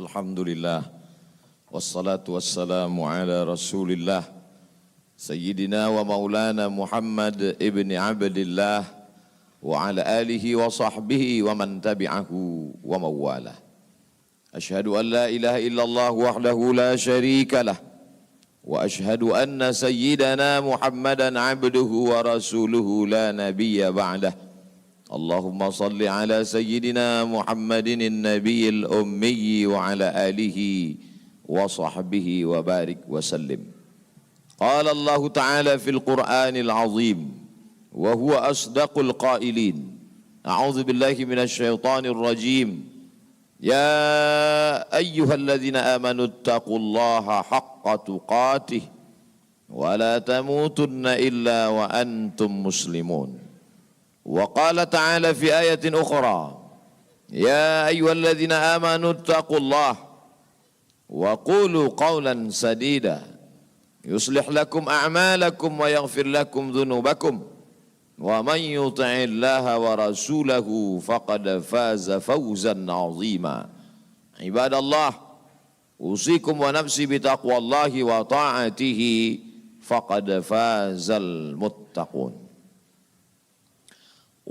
Alhamdulillah wassalatu wassalamu ala Rasulillah Sayyidina wa maulana Muhammad ibni Abdillah wa ala alihi wa sahbihi wa man tabi'ahu wa mawalah. Ashhadu an la ilaha illallah wahdahu la syarika lah wa ashhadu anna sayyidana Muhammadan abduhu wa rasuluhu la nabiyya ba'dah. Allahumma salli ala sayyidina Muhammadin nabiyil ummi wa ala alihi wa sahbihi wa barik wa sallim. Qala Allah Ta'ala fil Qur'anil azim wa huwa asdaqul qailin. A'udzu billahi minasy syaithanir rajim. Ya ayyuhalladzina amanu taqullaha haqqa tuqatih wa la tamutunna illa wa antum muslimun. Wa qala ta'ala fi ayatin ukhra, ya ayyuhalladzina amanu taqullaha wa qulu qawlan sadida yuslih lakum a'malakum wa yaghfir lakum dhunubakum wa man yuti'illaha wa rasulahu faqad faza fawzan 'azima. Ibadallah, usikum wa nafsi bitaqwallahi wa ta'atihi faqad fazal muttaqun.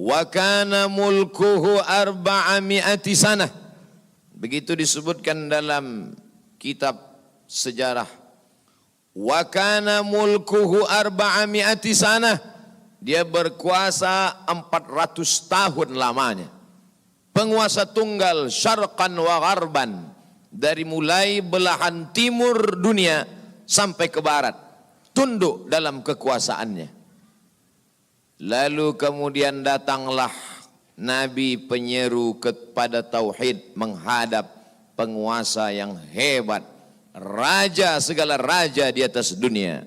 Wa kana mulkuhu 400 sanah. Begitu disebutkan dalam kitab sejarah. Wa kana mulkuhu 400 sanah. Dia berkuasa 400 tahun lamanya. Penguasa tunggal syarqan wa gharban. Dari mulai belahan timur dunia sampai ke barat. Tunduk dalam kekuasaannya. Lalu kemudian datanglah Nabi penyeru kepada tauhid menghadap penguasa yang hebat. Raja, segala raja di atas dunia.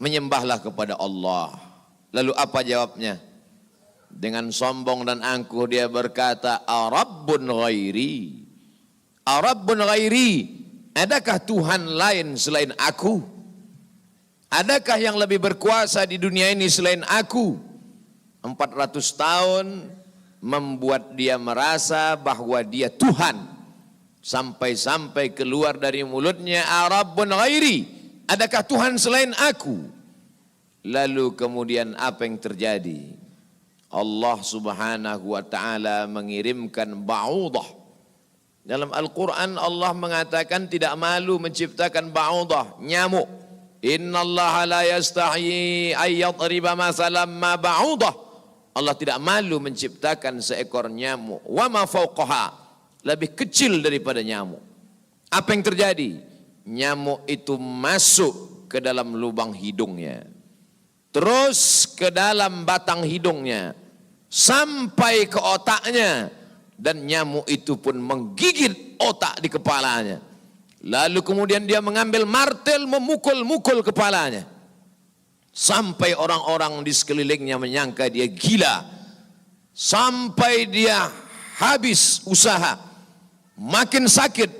Menyembahlah kepada Allah. Lalu apa jawabnya? Dengan sombong dan angkuh dia berkata, Arabbun ghairi. Arabbun ghairi. Adakah Tuhan lain selain aku? Adakah yang lebih berkuasa di dunia ini selain aku? 400 tahun membuat dia merasa bahwa dia Tuhan. Sampai-sampai keluar dari mulutnya, Arabbun ghairi. Adakah Tuhan selain aku? Lalu kemudian apa yang terjadi? Allah subhanahu wa ta'ala mengirimkan ba'udah. Dalam Al-Quran Allah mengatakan tidak malu menciptakan ba'udah, nyamuk. Innallaha la yastahi ayyadriba masalam ma ba'udah. Allah tidak malu menciptakan seekor nyamuk. Wa ma fauqaha, lebih kecil daripada nyamuk. Apa yang terjadi? Nyamuk itu masuk ke dalam lubang hidungnya. Terus ke dalam batang hidungnya. Sampai ke otaknya. Dan nyamuk itu pun menggigit otak di kepalanya. Lalu kemudian dia mengambil martel memukul-mukul kepalanya. Sampai orang-orang di sekelilingnya menyangka dia gila. Sampai dia habis usaha. Makin sakit.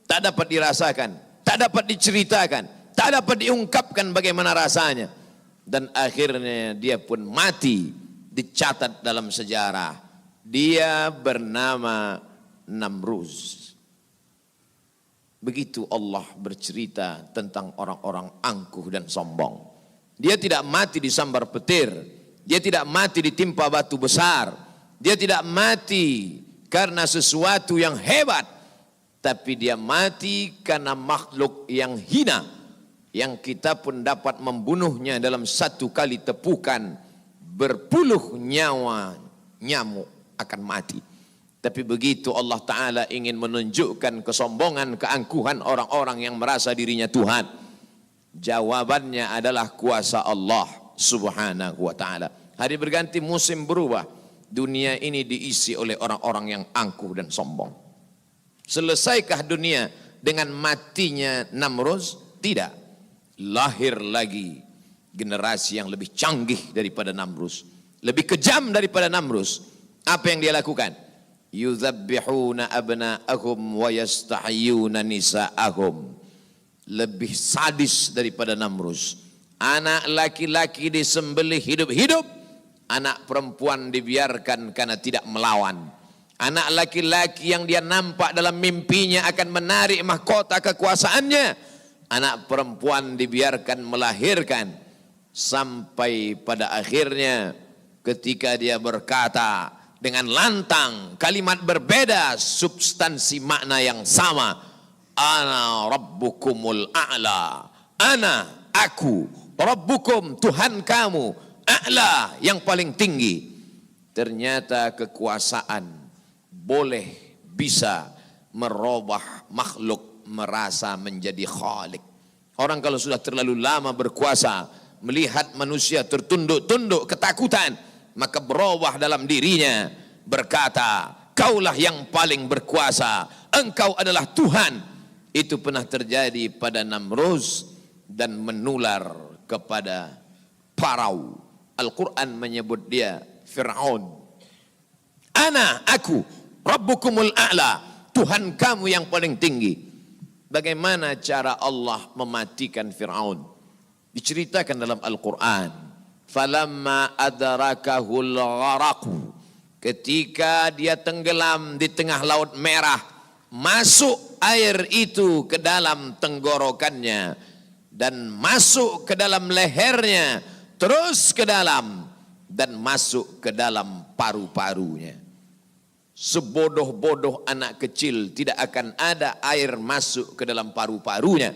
Tak dapat dirasakan. Tak dapat diceritakan. Tak dapat diungkapkan bagaimana rasanya. Dan akhirnya dia pun mati. Dicatat dalam sejarah. Dia bernama Namruz. Begitu Allah bercerita tentang orang-orang angkuh dan sombong. Dia tidak mati disambar petir. Dia tidak mati ditimpa batu besar. Dia tidak mati karena sesuatu yang hebat. Tapi dia mati karena makhluk yang hina. Yang kita pun dapat membunuhnya dalam satu kali tepukan. Berpuluh nyawa nyamuk akan mati. Tapi begitu Allah Ta'ala ingin menunjukkan kesombongan, keangkuhan orang-orang yang merasa dirinya Tuhan. Jawabannya adalah kuasa Allah Subhanahu wa Ta'ala. Hari berganti, musim berubah. Dunia ini diisi oleh orang-orang yang angkuh dan sombong. Selesaikah dunia dengan matinya Namruz? Tidak. Lahir lagi generasi yang lebih canggih daripada Namruz. Lebih kejam daripada Namruz. Apa yang dia lakukan? Yuzabbihuna abna'ahum wa yastahyuna nisa'ahum. Lebih sadis daripada Namruz. Anak laki-laki disembelih hidup-hidup, anak perempuan dibiarkan karena tidak melawan. Anak laki-laki yang dia nampak dalam mimpinya akan menarik mahkota kekuasaannya. Anak perempuan dibiarkan melahirkan. Sampai pada akhirnya ketika dia berkata dengan lantang, kalimat berbeda, substansi makna yang sama. Ana rabbukumul a'la. Ana, aku, rabbukum, Tuhan kamu, a'la, yang paling tinggi. Ternyata kekuasaan boleh bisa merubah makhluk merasa menjadi khalik. Orang kalau sudah terlalu lama berkuasa, melihat manusia tertunduk-tunduk ketakutan, maka berubah dalam dirinya, berkata, kaulah yang paling berkuasa, engkau adalah Tuhan. Itu pernah terjadi pada Namruz dan menular kepada Farao. Al-Quran menyebut dia Fir'aun. Ana, aku, Rabbukumul a'la, Tuhan kamu yang paling tinggi. Bagaimana cara Allah mematikan Fir'aun? Diceritakan dalam Al-Quran. Falamma adrakahul gharaqu, ketika dia tenggelam di tengah laut merah, masuk air itu ke dalam tenggorokannya dan masuk ke dalam lehernya, terus ke dalam dan masuk ke dalam paru-parunya. Sebodoh-bodoh anak kecil tidak akan ada air masuk ke dalam paru-parunya.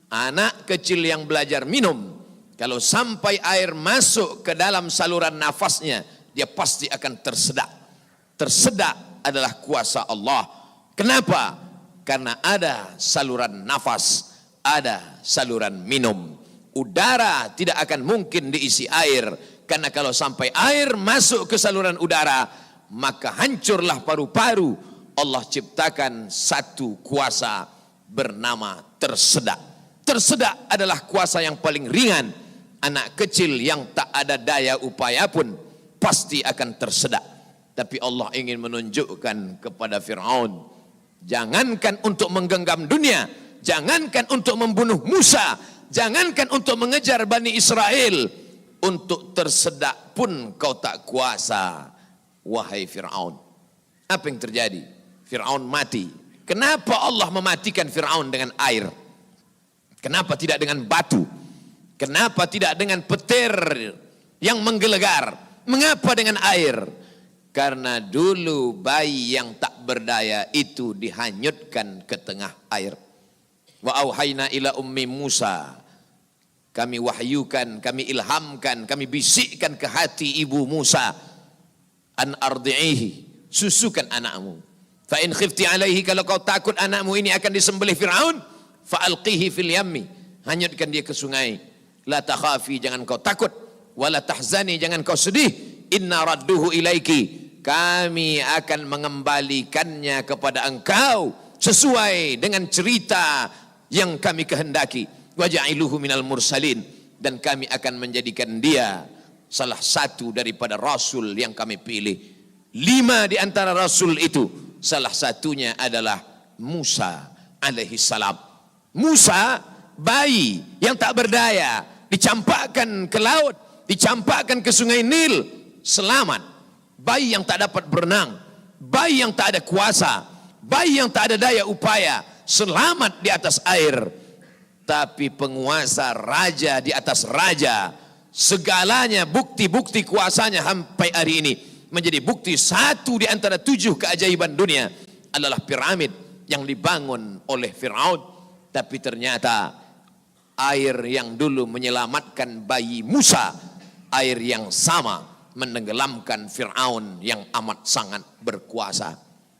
Anak kecil yang belajar minum, kalau sampai air masuk ke dalam saluran nafasnya, dia pasti akan tersedak. Tersedak adalah kuasa Allah. Kenapa? Karena ada saluran nafas, ada saluran minum. Udara tidak akan mungkin diisi air, karena kalau sampai air masuk ke saluran udara, maka hancurlah paru-paru. Allah ciptakan satu kuasa bernama tersedak. Tersedak adalah kuasa yang paling ringan. Anak kecil yang tak ada daya upaya pun pasti akan tersedak. Tapi Allah ingin menunjukkan kepada Fir'aun, jangankan untuk menggenggam dunia, jangankan untuk membunuh Musa, jangankan untuk mengejar Bani Israel, untuk tersedak pun kau tak kuasa, wahai Fir'aun. Apa yang terjadi? Fir'aun mati. Kenapa Allah mematikan Fir'aun dengan air? Kenapa tidak dengan batu? Kenapa tidak dengan petir yang menggelegar? Mengapa dengan air? Karena dulu bayi yang tak berdaya itu dihanyutkan ke tengah air. Wa auhayna ila ummi Musa, kami wahyukan, kami ilhamkan, kami bisikkan ke hati ibu Musa, an ardi'ihi, susukan anakmu. Fa in khifti alaihi, kalau kau takut anakmu ini akan disembelih Fir'aun, fa alqihi fil yammi, hanyutkan dia ke sungai. La takhafi, jangan kau takut, wala tahzani, jangan kau sedih, inna radduhu ilaiki, kami akan mengembalikannya kepada engkau sesuai dengan cerita yang kami kehendaki. Waja'iluhu minal mursalin, dan kami akan menjadikan dia salah satu daripada rasul yang kami pilih. 5 di antara rasul itu, salah satunya adalah Musa alaihi salam. Musa, bayi yang tak berdaya, dicampakkan ke laut, dicampakkan ke sungai Nil, selamat. Bayi yang tak dapat berenang, bayi yang tak ada kuasa, bayi yang tak ada daya upaya, selamat di atas air. Tapi penguasa, raja di atas raja, segalanya bukti-bukti kuasanya sampai hari ini menjadi bukti. Satu di antara 7 keajaiban dunia adalah piramid yang dibangun oleh Fir'aun. Tapi ternyata air yang dulu menyelamatkan bayi Musa, air yang sama menenggelamkan Fir'aun yang amat sangat berkuasa.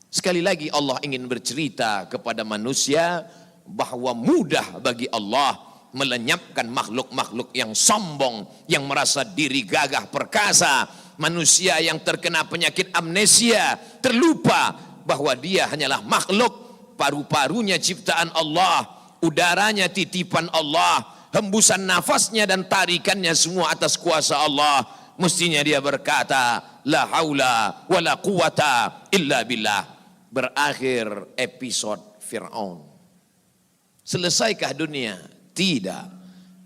Sekali lagi Allah ingin bercerita kepada manusia bahwa mudah bagi Allah melenyapkan makhluk-makhluk yang sombong, yang merasa diri gagah perkasa, manusia yang terkena penyakit amnesia, terlupa bahwa dia hanyalah makhluk, paru-parunya ciptaan Allah, udaranya titipan Allah, hembusan nafasnya dan tarikannya semua atas kuasa Allah. Mestinya dia berkata, la haula wa la quwata illa billah. Berakhir episode Fir'aun. Selesaikah dunia? Tidak.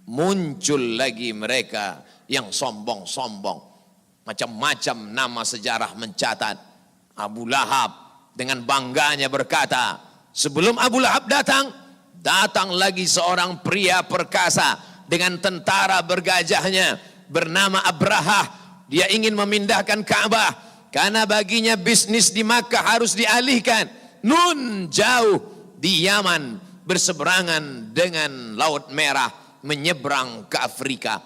Muncul lagi mereka yang sombong-sombong. Macam-macam nama sejarah mencatat. Abu Lahab dengan bangganya berkata, sebelum Abu Lahab datang lagi seorang pria perkasa dengan tentara bergajahnya bernama Abrahah. Dia ingin memindahkan Ka'bah karena baginya bisnis di Makkah harus dialihkan. Nun jauh di Yaman berseberangan dengan Laut Merah menyeberang ke Afrika.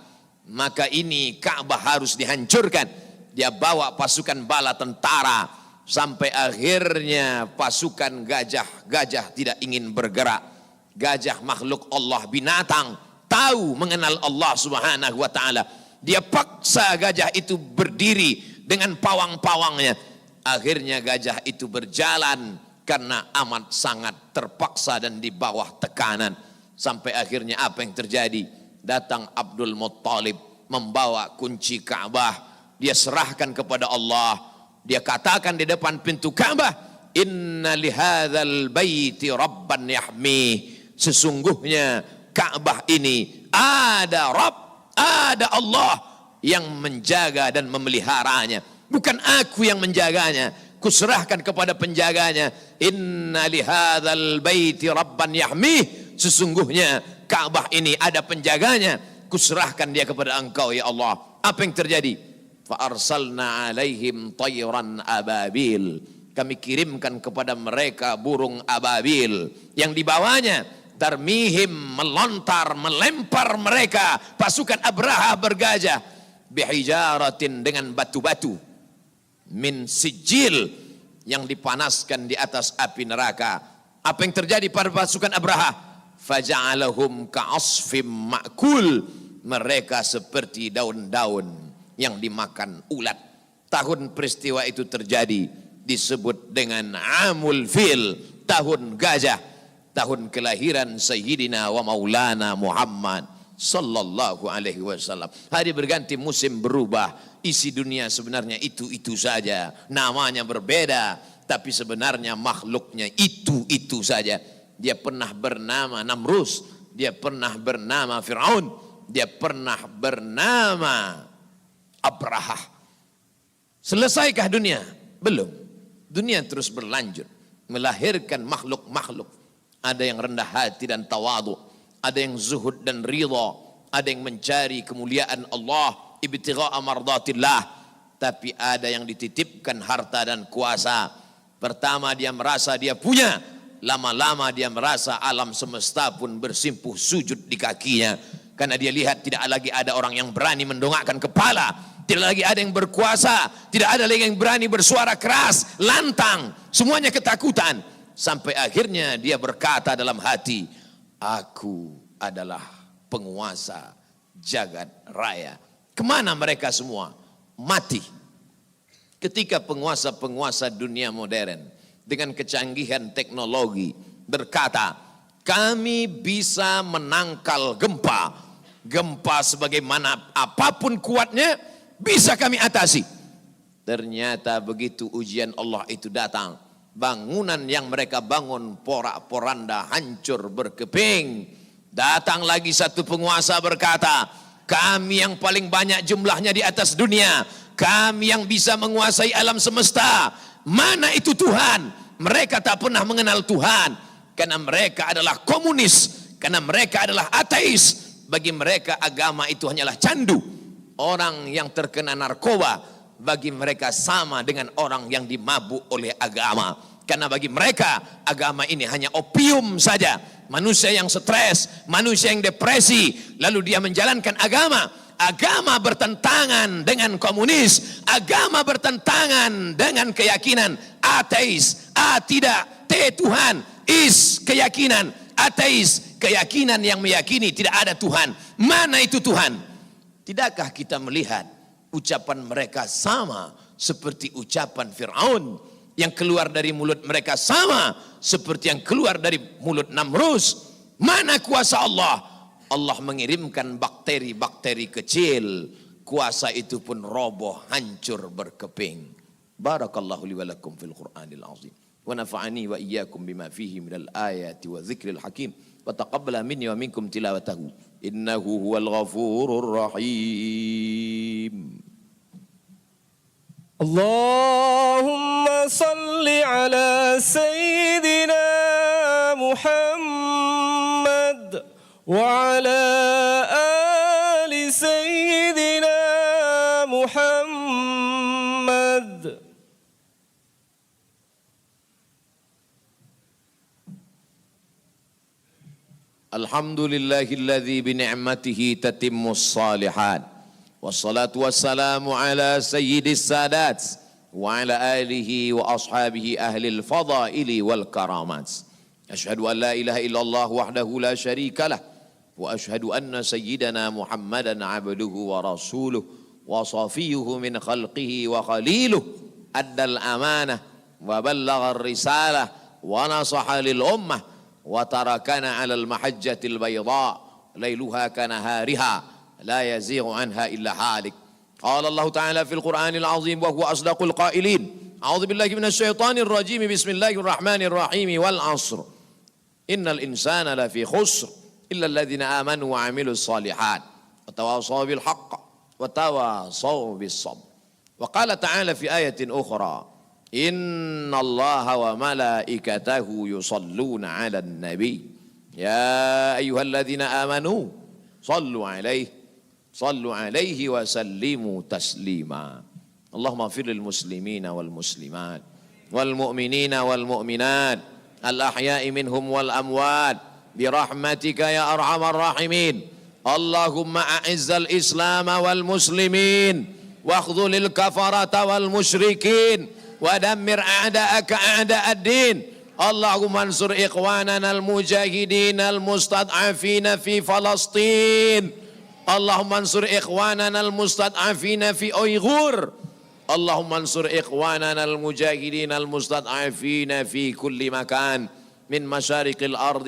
Maka ini Ka'bah harus dihancurkan. Dia bawa pasukan bala tentara sampai akhirnya pasukan gajah tidak ingin bergerak. Gajah makhluk Allah, binatang, tahu mengenal Allah Subhanahu wa taala. Dia paksa gajah itu berdiri dengan pawang-pawangnya. Akhirnya gajah itu berjalan karena amat sangat terpaksa dan di bawah tekanan. Sampai akhirnya apa yang terjadi? Datang Abdul Muttalib membawa kunci Ka'bah. Dia serahkan kepada Allah. Dia katakan di depan pintu Ka'bah, inna lihadzal baiti rabban yahmi. Sesungguhnya Ka'bah ini ada Rabb, ada Allah yang menjaga dan memeliharanya. Bukan aku yang menjaganya, kuserahkan kepada penjaganya. Inna lihadzal baiti rabban yahmi. Sesungguhnya Ka'bah ini ada penjaganya, kuserahkan dia kepada engkau ya Allah. Apa yang terjadi? Fa'arsalna alaihim tayran ababil. Kami kirimkan kepada mereka burung ababil yang dibawanya tarmihim, melontar, melempar mereka pasukan Abraha bergajah bihijaratin, dengan batu-batu min sijil, yang dipanaskan di atas api neraka. Apa yang terjadi pada pasukan Abraha? Faja'alahum ka'asfim ma'kul. Mereka seperti daun-daun yang dimakan ulat. Tahun peristiwa itu terjadi disebut dengan Amul Fil, tahun gajah, tahun kelahiran Sayyidina wa Maulana Muhammad sallallahu alaihi wasallam. Hari berganti, musim berubah, isi dunia sebenarnya itu saja, namanya berbeda, tapi sebenarnya makhluknya itu saja. Dia pernah bernama Namrus, dia pernah bernama Fir'aun, dia pernah bernama Abraha. Selesaikah dunia? Belum. Dunia terus berlanjut, melahirkan makhluk-makhluk. Ada yang rendah hati dan tawadu, ada yang zuhud dan ridha, ada yang mencari kemuliaan Allah, ibtigha'a mardatillah. Tapi ada yang dititipkan harta dan kuasa. Pertama dia merasa dia punya, lama-lama dia merasa alam semesta pun bersimpuh sujud di kakinya. Karena dia lihat tidak lagi ada orang yang berani mendongakkan kepala, tidak lagi ada yang berkuasa, tidak ada lagi yang berani bersuara keras, lantang, semuanya ketakutan. Sampai akhirnya dia berkata dalam hati, aku adalah penguasa jagat raya. Kemana mereka semua? Mati. Ketika penguasa-penguasa dunia modern dengan kecanggihan teknologi berkata, kami bisa menangkal gempa. Gempa sebagaimana apapun kuatnya bisa kami atasi. Ternyata begitu ujian Allah itu datang, bangunan yang mereka bangun porak-poranda, hancur berkeping. Datang lagi satu penguasa berkata, kami yang paling banyak jumlahnya di atas dunia, kami yang bisa menguasai alam semesta. Mana itu Tuhan? Mereka tak pernah mengenal Tuhan, karena mereka adalah komunis, karena mereka adalah ateis. Bagi mereka agama itu hanyalah candu. Orang yang terkena narkoba bagi mereka sama dengan orang yang dimabuk oleh agama. Karena bagi mereka agama ini hanya opium saja. Manusia yang stres, manusia yang depresi, lalu dia menjalankan agama. Agama bertentangan dengan komunis, agama bertentangan dengan keyakinan ateis. A tidak, T Tuhan, is keyakinan ateis, keyakinan yang meyakini tidak ada Tuhan. Mana itu Tuhan? Tidakkah kita melihat ucapan mereka sama seperti ucapan Fir'aun, yang keluar dari mulut mereka sama seperti yang keluar dari mulut Namrus? Mana kuasa Allah? Allah mengirimkan bakteri-bakteri kecil, kuasa itu pun roboh, hancur berkeping. Barakallahu li wa lakum fil Qur'anil azim. ونفعني وإياكم بما فيه من الآيات والذكر الحكيم وتقبل مني ومنكم تلاوته إنه هو الغفور الرحيم. اللهم صل على سيدنا محمد وعلى آل سيدنا محمد. الحمد لله الذي بنعمته تتم الصالحات والصلاة والسلام على سيد السادات وعلى آله وأصحابه أهل الفضائل والكرامات. أشهد أن لا إله إلا الله وحده لا شريك له وأشهد أن سيدنا محمدا عبده ورسوله وصفيه من خلقه وخليله أدى الأمانة وبلغ الرسالة ونصح للأمة وتركنا على المحجة البيضاء ليلها كنهارها لا يزيغ عنها إلا هالك. قال الله تعالى في القرآن العظيم وهو أصدق القائلين: أعوذ بالله من الشيطان الرجيم، بسم الله الرحمن الرحيم، والعصر إن الإنسان لفي خسر إلا الذين آمنوا وعملوا الصالحات وتواصوا بالحق وتواصوا بالصبر. وقال تعالى في آية أخرى: إن الله وملائكته يصلون على النبي يا أيها الذين آمنوا صلوا عليه وسلموا تسليما. اللهم اغفر للمسلمين والمسلمات والمؤمنين والمؤمنات الأحياء منهم والأموات برحمتك يا أرحم الراحمين. اللهم أعز الإسلام والمسلمين واخذل الكفرة والمشركين ودمر أعداءك أعداء الدين. اللهم انصر إخواننا المجاهدين المستضعفين في فلسطين. اللهم انصر إخواننا المستضعفين في أيغور. اللهم انصر إخواننا المجاهدين المستضعفين في كل مكان من مشارق الأرض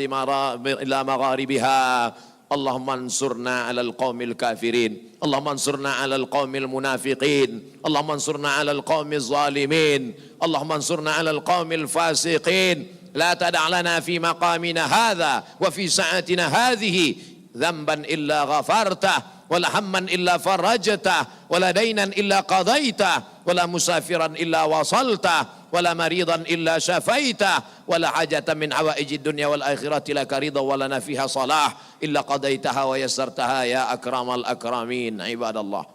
إلى مغاربها. اللهم انصرنا على القوم الكافرين، اللهم انصرنا على القوم المنافقين، اللهم انصرنا على القوم الظالمين، اللهم انصرنا على القوم الفاسقين. لا تدع لنا في مقامنا هذا وفي ساعتنا هذه ذنبا إلا غفرته ولا هما إلا فرجته ولا دينا إلا قضيته ولا مسافرا إلا وصلته ولا مريضا إلا شفيته ولا حاجة من حوائج الدنيا والآخرة لك رضا ولنا فيها صلاح إلا قضيتها ويسرتها يا أكرم الأكرمين. عباد الله،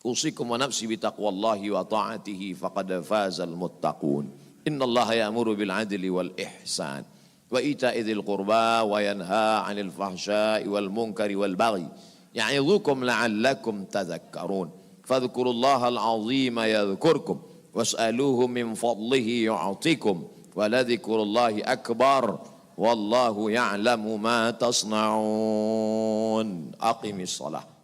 أوصيكم ونفسي بتقوى الله وطاعته فقد فاز المتقون. إن الله يأمر بالعدل والإحسان وإيتاء ذي القربى وينهى عن الفحشاء والمنكر والبغي يعظكم لعلكم تذكرون. فاذكروا الله العظيم يذكركم واسألوه من فضله يعطيكم ولذكر الله أكبر والله يعلم ما تصنعون. أقم الصلاة.